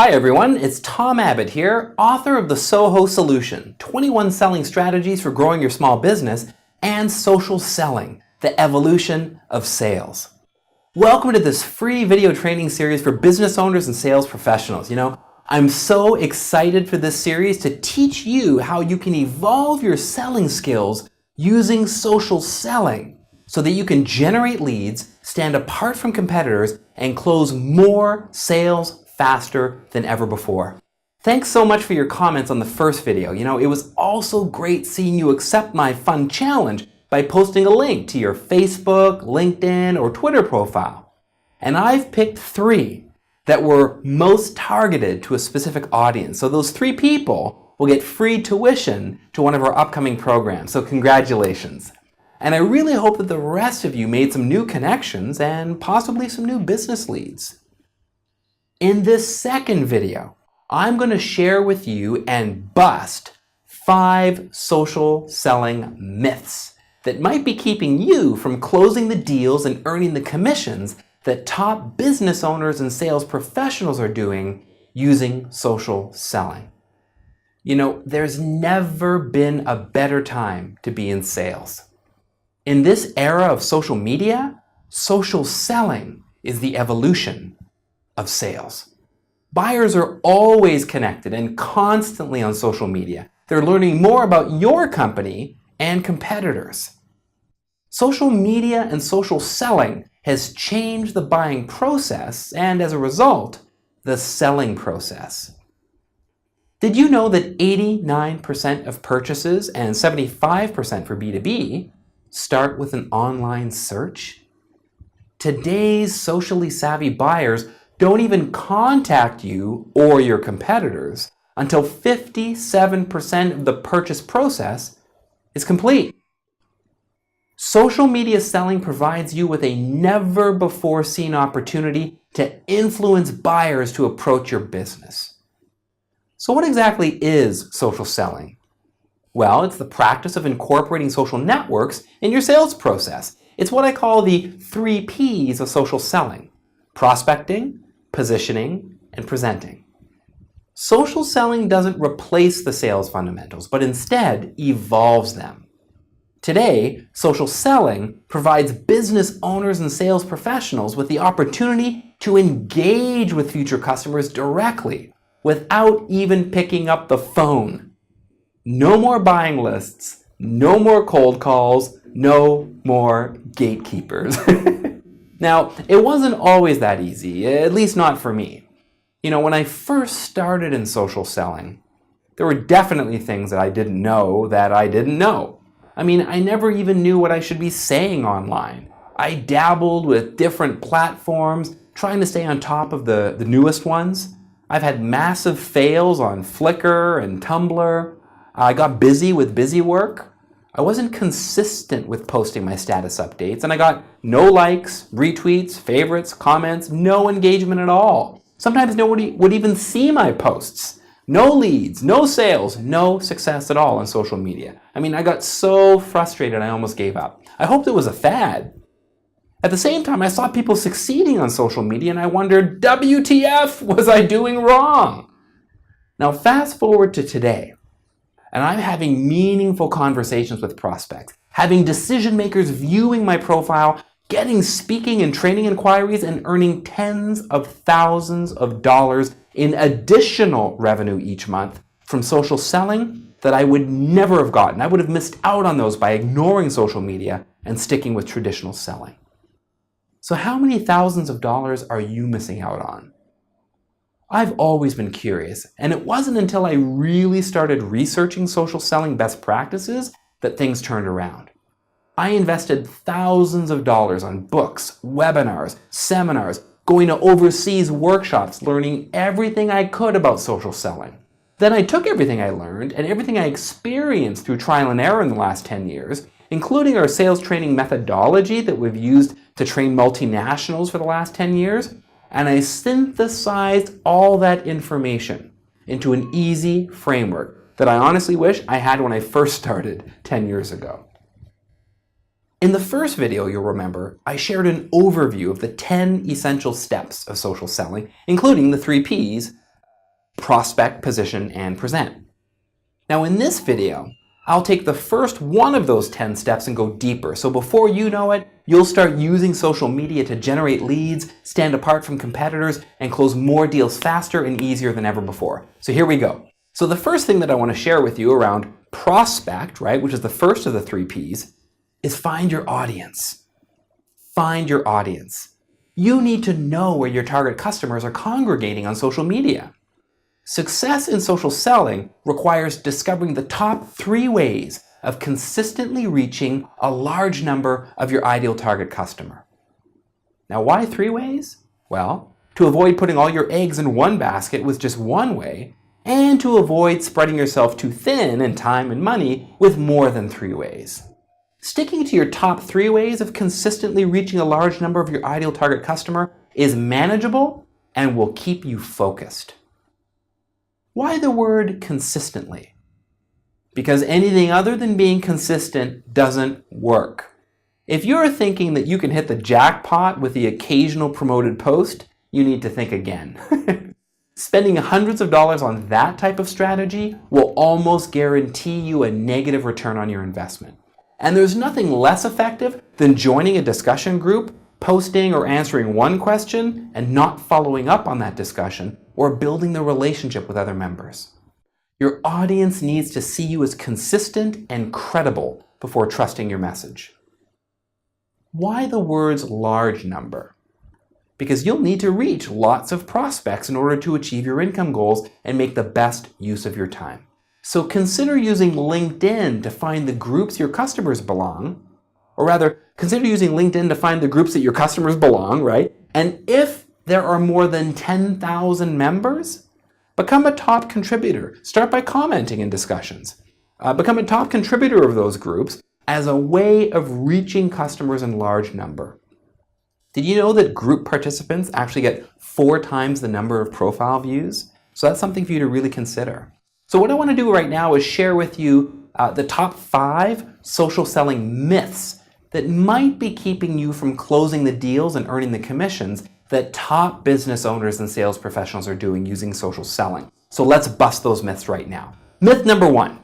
Hi everyone, it's Tom Abbott here, author of The Soho Solution, 21 Selling Strategies for Growing Your Small Business, and Social Selling, the Evolution of Sales. Welcome to this free video training series for business owners and sales professionals. I'm so excited for this series to teach you how you can evolve your selling skills using social selling so that you can generate leads, stand apart from competitors, and close more sales faster than ever before. Thanks so much for your comments on the first video. It was also great seeing you accept my fun challenge by posting a link to your Facebook, LinkedIn, or Twitter profile. And I've picked 3 that were most targeted to a specific audience. So those 3 people will get free tuition to one of our upcoming programs. So congratulations. And I really hope that the rest of you made some new connections and possibly some new business leads. In this second video, I'm going to share with you and bust 5 social selling myths that might be keeping you from closing the deals and earning the commissions that top business owners and sales professionals are doing using social selling. There's never been a better time to be in sales. In this era of social media, social selling is the evolution of sales. Buyers are always connected and constantly on social media. They're learning more about your company and competitors. Social media and social selling has changed the buying process and, as a result, the selling process. Did you know that 89% of purchases and 75% for B2B start with an online search? Today's socially savvy buyers don't even contact you or your competitors until 57% of the purchase process is complete. Social media selling provides you with a never-before-seen opportunity to influence buyers to approach your business. So what exactly is social selling? Well, it's the practice of incorporating social networks in your sales process. It's what I call the 3 Ps of social selling: prospecting, positioning, and presenting. Social selling doesn't replace the sales fundamentals, but instead evolves them. Today, social selling provides business owners and sales professionals with the opportunity to engage with future customers directly without even picking up the phone. No more buying lists, no more cold calls, no more gatekeepers. Now, it wasn't always that easy, at least not for me. When I first started in social selling, there were definitely things that I didn't know that I didn't know. I never even knew what I should be saying online. I dabbled with different platforms, trying to stay on top of the newest ones. I've had massive fails on Flickr and Tumblr. I got busy with busy work. I wasn't consistent with posting my status updates, and I got no likes, retweets, favorites, comments, no engagement at all. Sometimes nobody would even see my posts. No leads, no sales, no success at all on social media. I got so frustrated I almost gave up. I hoped it was a fad. At the same time, I saw people succeeding on social media, and I wondered, WTF was I doing wrong? Now fast forward to today. And I'm having meaningful conversations with prospects, having decision makers viewing my profile, getting speaking and training inquiries, and earning tens of thousands of dollars in additional revenue each month from social selling that I would never have gotten. I would have missed out on those by ignoring social media and sticking with traditional selling. So how many thousands of dollars are you missing out on? I've always been curious, and it wasn't until I really started researching social selling best practices that things turned around. I invested thousands of dollars on books, webinars, seminars, going to overseas workshops, learning everything I could about social selling. Then I took everything I learned and everything I experienced through trial and error in the last 10 years, including our sales training methodology that we've used to train multinationals for the last 10 years, and I synthesized all that information into an easy framework that I honestly wish I had when I first started 10 years ago. In the first video, you'll remember, I shared an overview of the 10 essential steps of social selling, including the 3 Ps prospect, position, and present. Now in this video, I'll take the first one of those 10 steps and go deeper. So before you know it, you'll start using social media to generate leads, stand apart from competitors, and close more deals faster and easier than ever before. So here we go. So the first thing that I want to share with you around prospect, right, which is the first of the 3 Ps, is find your audience. Find your audience. You need to know where your target customers are congregating on social media. Success in social selling requires discovering the top 3 ways of consistently reaching a large number of your ideal target customer. Now, why 3 ways? Well, to avoid putting all your eggs in one basket with just one way, and to avoid spreading yourself too thin in time and money with more than 3 ways. Sticking to your top 3 ways of consistently reaching a large number of your ideal target customer is manageable and will keep you focused. Why the word consistently? Because anything other than being consistent doesn't work. If you're thinking that you can hit the jackpot with the occasional promoted post, you need to think again. Spending hundreds of dollars on that type of strategy will almost guarantee you a negative return on your investment. And there's nothing less effective than joining a discussion group, posting or answering one question, and not following up on that discussion or building the relationship with other members. Your audience needs to see you as consistent and credible before trusting your message. Why the words large number? Because you'll need to reach lots of prospects in order to achieve your income goals and make the best use of your time. So consider using LinkedIn to find the groups your customers belong, or rather, consider using LinkedIn to find the groups that your customers belong, right? And if there are more than 10,000 members, become a top contributor. Start by commenting in discussions. Become a top contributor of those groups as a way of reaching customers in large number. Did you know that group participants actually get 4 times the number of profile views? So that's something for you to really consider. So what I want to do right now is share with you the top 5 social selling myths that might be keeping you from closing the deals and earning the commissions that top business owners and sales professionals are doing using social selling. So let's bust those myths right now. Myth number 1,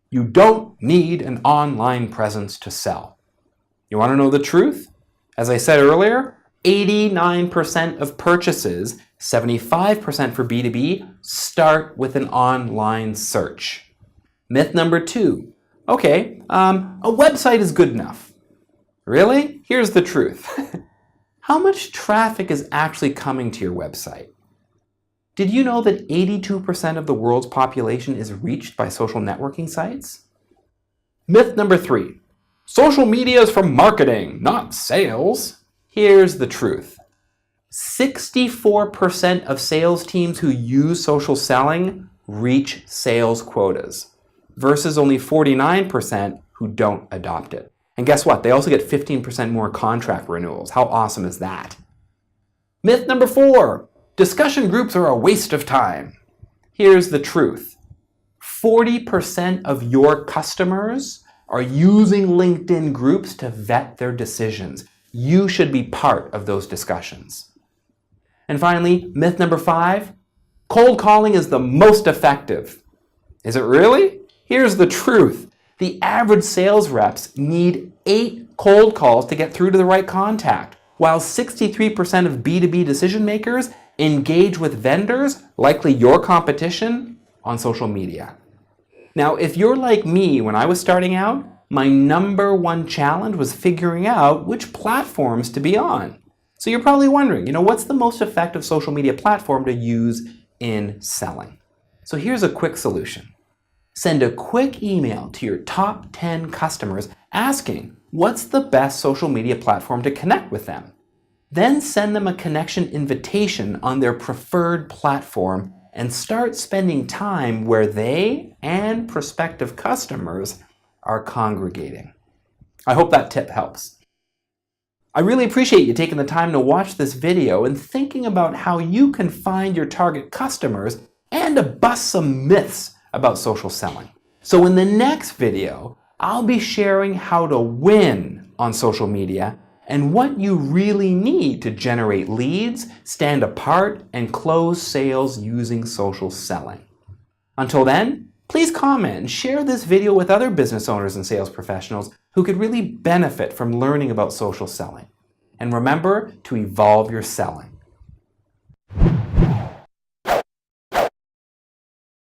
you don't need an online presence to sell. You want to know the truth? As I said earlier, 89% of purchases, 75% for B2B, start with an online search. Myth number 2, okay, a website is good enough. Really? Here's the truth. How much traffic is actually coming to your website? Did you know that 82% of the world's population is reached by social networking sites? Myth number 3, social media is for marketing, not sales. Here's the truth. 64% of sales teams who use social selling reach sales quotas, versus only 49% who don't adopt it. And guess what? They also get 15% more contract renewals. How awesome is that? Myth number 4, discussion groups are a waste of time. Here's the truth. 40% of your customers are using LinkedIn groups to vet their decisions. You should be part of those discussions. And finally, myth number 5, cold calling is the most effective. Is it really? Here's the truth. The average sales reps need 8 cold calls to get through to the right contact, while 63% of B2B decision makers engage with vendors, likely your competition, on social media. Now, if you're like me when I was starting out, my number 1 challenge was figuring out which platforms to be on. So you're probably wondering, what's the most effective social media platform to use in selling? So here's a quick solution. Send a quick email to your top 10 customers asking what's the best social media platform to connect with them. Then send them a connection invitation on their preferred platform and start spending time where they and prospective customers are congregating. I hope that tip helps. I really appreciate you taking the time to watch this video and thinking about how you can find your target customers and to bust some myths about social selling. So in the next video, I'll be sharing how to win on social media and what you really need to generate leads, stand apart, and close sales using social selling. Until then, please comment and share this video with other business owners and sales professionals who could really benefit from learning about social selling. And remember to evolve your selling.